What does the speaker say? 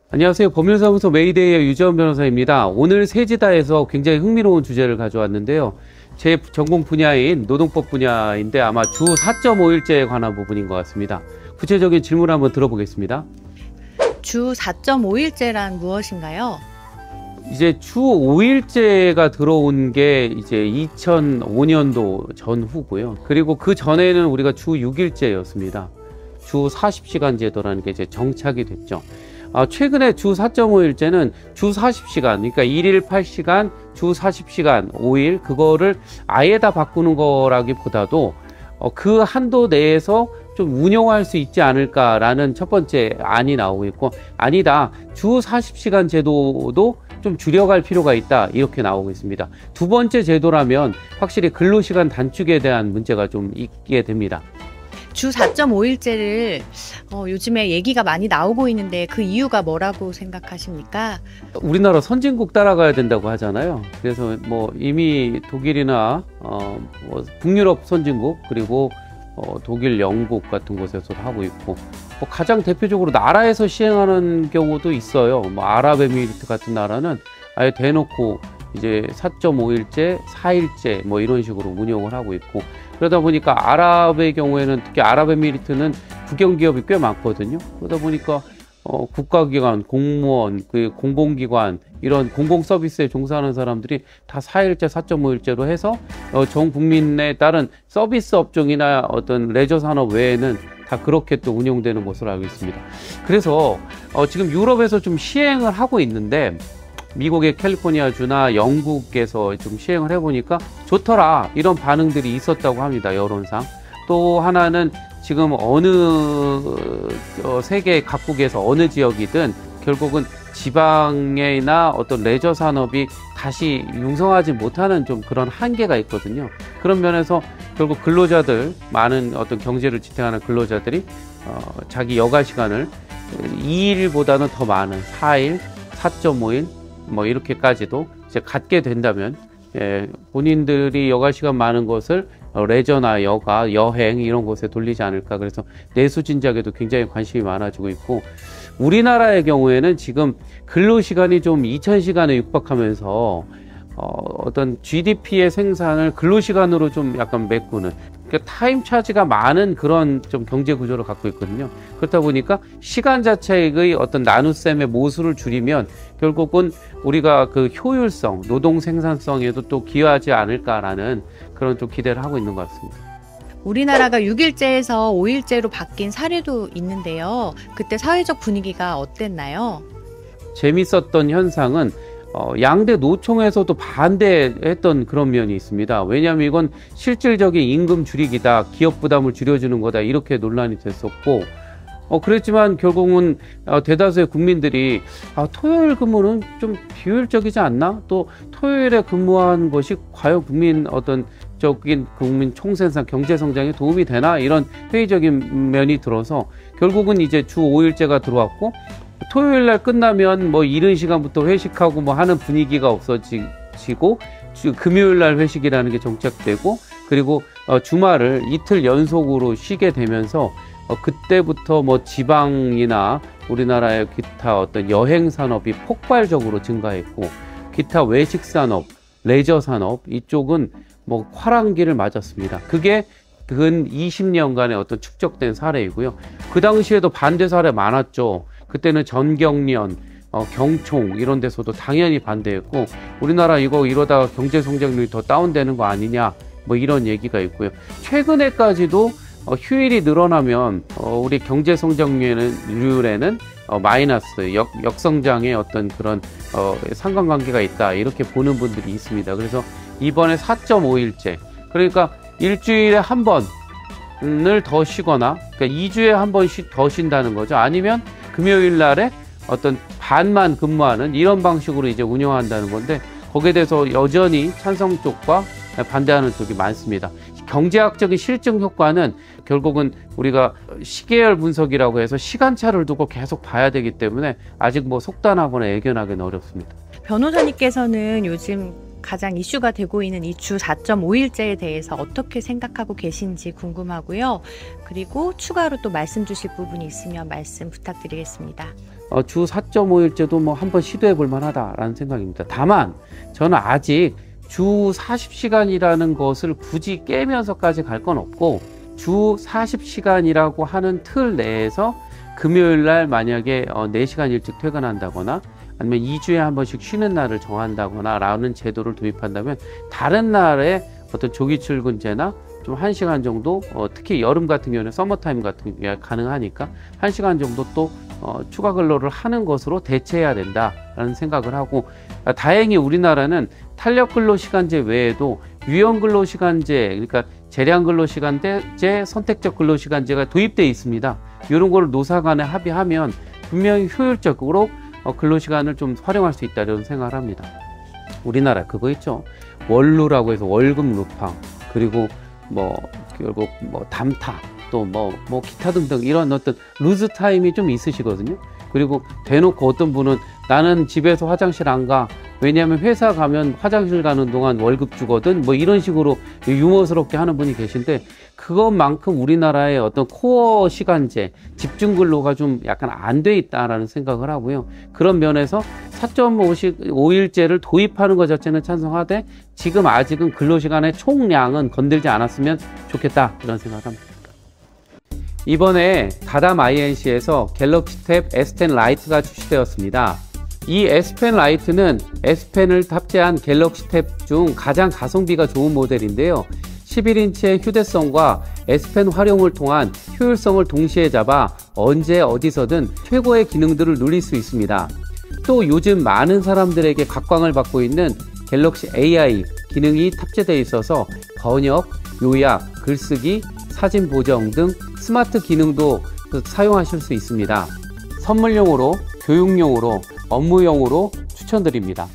안녕하세요. 법률사무소 메이데이의 유재원 변호사입니다. 오늘 세지다에서 굉장히 흥미로운 주제를 가져왔는데요. 제 전공 분야인 노동법 분야인데 아마 주 4.5일제에 관한 부분인 것 같습니다. 구체적인 질문을 한번 들어보겠습니다. 주 4.5일제란 무엇인가요? 이제 주 5일제가 들어온 게 이제 2005년도 전후고요. 그리고 그 전에는 우리가 주 6일제였습니다. 주 40시간 제도라는 게 이제 정착이 됐죠. 최근에 주 4.5일제는 주 40시간, 그러니까 1일 8시간, 주 40시간, 5일, 그거를 아예 다 바꾸는 거라기보다도 그 한도 내에서 좀 운용할 수 있지 않을까라는 첫 번째 안이 나오고 있고, 아니다, 주 40시간 제도도 좀 줄여갈 필요가 있다, 이렇게 나오고 있습니다. 두 번째 제도라면 확실히 근로시간 단축에 대한 문제가 좀 있게 됩니다. 주 4.5일제를 요즘에 얘기가 많이 나오고 있는데 그 이유가 뭐라고 생각하십니까? 우리나라 선진국 따라가야 된다고 하잖아요. 그래서 뭐 이미 독일이나 뭐 북유럽 선진국, 그리고 독일, 영국 같은 곳에서도 하고 있고, 뭐 가장 대표적으로 나라에서 시행하는 경우도 있어요. 뭐 아랍에미리트 같은 나라는 아예 대놓고 이제 4.5일제, 4일제 뭐 이런 식으로 운영을 하고 있고, 그러다 보니까 아랍의 경우에는, 특히 아랍에미리트는 국영기업이 꽤 많거든요. 그러다 보니까 국가기관, 공무원, 그 공공기관, 이런 공공서비스에 종사하는 사람들이 다 4일제, 4.5일제로 해서 전 국민에 따른 서비스 업종이나 어떤 레저 산업 외에는 다 그렇게 또 운영되는 것으로 알고 있습니다. 그래서 지금 유럽에서 좀 시행을 하고 있는데, 미국의 캘리포니아주나 영국에서 좀 시행을 해보니까 좋더라, 이런 반응들이 있었다고 합니다. 여론상. 또 하나는 지금 어느 세계 각국에서 어느 지역이든 결국은 지방이나 어떤 레저 산업이 다시 융성하지 못하는 좀 그런 한계가 있거든요. 그런 면에서 결국 근로자들, 많은 어떤 경제를 지탱하는 근로자들이 자기 여가 시간을 2일보다는 더 많은 4일, 4.5일 뭐 이렇게까지도 이제 갖게 된다면, 본인들이 여가 시간 많은 것을 레저나 여가, 여행 이런 곳에 돌리지 않을까. 그래서 내수 진작에도 굉장히 관심이 많아지고 있고, 우리나라의 경우에는 지금 근로시간이 좀 2000시간에 육박하면서 어떤 GDP의 생산을 근로시간으로 좀 약간 메꾸는, 그러니까 타임 차지가 많은 그런 좀 경제 구조를 갖고 있거든요. 그렇다 보니까 시간 자체의 어떤 나눗셈의 모수를 줄이면 결국은 우리가 그 효율성, 노동 생산성에도 또 기여하지 않을까라는 그런 좀 기대를 하고 있는 것 같습니다. 우리나라가 6일제에서 5일제로 바뀐 사례도 있는데요. 그때 사회적 분위기가 어땠나요? 재밌었던 현상은 양대 노총에서도 반대했던 그런 면이 있습니다. 왜냐하면 이건 실질적인 임금 줄이기다, 기업 부담을 줄여주는 거다, 이렇게 논란이 됐었고, 그랬지만 결국은 대다수의 국민들이 토요일 근무는 좀 비효율적이지 않나? 또 토요일에 근무한 것이 과연 국민 총생산, 경제 성장에 도움이 되나? 이런 회의적인 면이 들어서 결국은 이제 주 5일제가 들어왔고, 토요일 날 끝나면 뭐 이른 시간부터 회식하고 뭐 하는 분위기가 없어지고, 금요일 날 회식이라는 게 정착되고, 그리고 주말을 이틀 연속으로 쉬게 되면서 그때부터 뭐 지방이나 우리나라의 기타 어떤 여행 산업이 폭발적으로 증가했고, 기타 외식 산업, 레저 산업 이쪽은 뭐 화랑기를 맞았습니다. 그게 근 20년간의 어떤 축적된 사례이고요. 그 당시에도 반대 사례 많았죠. 그때는 전경련, 경총 이런 데서도 당연히 반대했고, 우리나라 이거 이러다가 경제 성장률이 더 다운되는 거 아니냐, 뭐 이런 얘기가 있고요. 최근에까지도 휴일이 늘어나면 우리 경제 성장률에는 마이너스, 역성장의 어떤 그런 상관관계가 있다, 이렇게 보는 분들이 있습니다. 그래서 이번에 4.5일제, 그러니까 일주일에 한 번을 더 쉬거나, 그러니까 2주에 한 번 더 쉰다는 거죠. 아니면 금요일 날에 어떤 반만 근무하는 이런 방식으로 이제 운영한다는 건데, 거기에 대해서 여전히 찬성 쪽과 반대하는 쪽이 많습니다. 경제학적인 실증 효과는 결국은 우리가 시계열 분석이라고 해서 시간차를 두고 계속 봐야 되기 때문에 아직 뭐 속단하거나 예견하기는 어렵습니다. 변호사님께서는 요즘 가장 이슈가 되고 있는 이 주 4.5일제에 대해서 어떻게 생각하고 계신지 궁금하고요. 그리고 추가로 또 말씀 주실 부분이 있으면 말씀 부탁드리겠습니다. 주 4.5일제도 뭐 한번 시도해 볼 만하다라는 생각입니다. 다만 저는 아직 주 40시간이라는 것을 굳이 깨면서까지 갈 건 없고, 주 40시간이라고 하는 틀 내에서 금요일 날 만약에 4시간 일찍 퇴근한다거나 아니면 2주에 한 번씩 쉬는 날을 정한다거나 라는 제도를 도입한다면, 다른 날에 어떤 조기 출근제나 좀 1시간 정도, 특히 여름 같은 경우는 서머타임 같은 경우에 가능하니까 1시간 정도 또 추가 근로를 하는 것으로 대체해야 된다라는 생각을 하고, 다행히 우리나라는 탄력 근로 시간제 외에도 유연 근로 시간제, 그러니까 재량 근로 시간제, 선택적 근로 시간제가 도입되어 있습니다. 이런 거를 노사 간에 합의하면 분명히 효율적으로 근로 시간을 좀 활용할 수 있다, 이런 생각을 합니다. 우리나라 그거 있죠. 원루라고 해서 월급 루팡, 그리고 결국 담타, 또 기타 등등 이런 어떤 루즈 타임이 좀 있으시거든요. 그리고 대놓고 어떤 분은 나는 집에서 화장실 안 가, 왜냐하면 회사 가면 화장실 가는 동안 월급 주거든, 이런 식으로 유머스럽게 하는 분이 계신데, 그것만큼 우리나라의 어떤 코어 시간제, 집중 근로가 좀 약간 안 돼 있다라는 생각을 하고요. 그런 면에서 4.5일제를 도입하는 것 자체는 찬성하되, 지금 아직은 근로시간의 총량은 건들지 않았으면 좋겠다, 이런 생각을 합니다. 이번에 다담 INC에서 갤럭시 탭 S10 라이트가 출시되었습니다. 이 S 펜 라이트는 S 펜을 탑재한 갤럭시 탭 중 가장 가성비가 좋은 모델인데요. 11인치의 휴대성과 S 펜 활용을 통한 효율성을 동시에 잡아 언제 어디서든 최고의 기능들을 누릴 수 있습니다. 또 요즘 많은 사람들에게 각광을 받고 있는 갤럭시 AI 기능이 탑재되어 있어서 번역, 요약, 글쓰기, 사진 보정 등 스마트 기능도 사용하실 수 있습니다. 선물용으로, 교육용으로, 업무용으로 추천드립니다.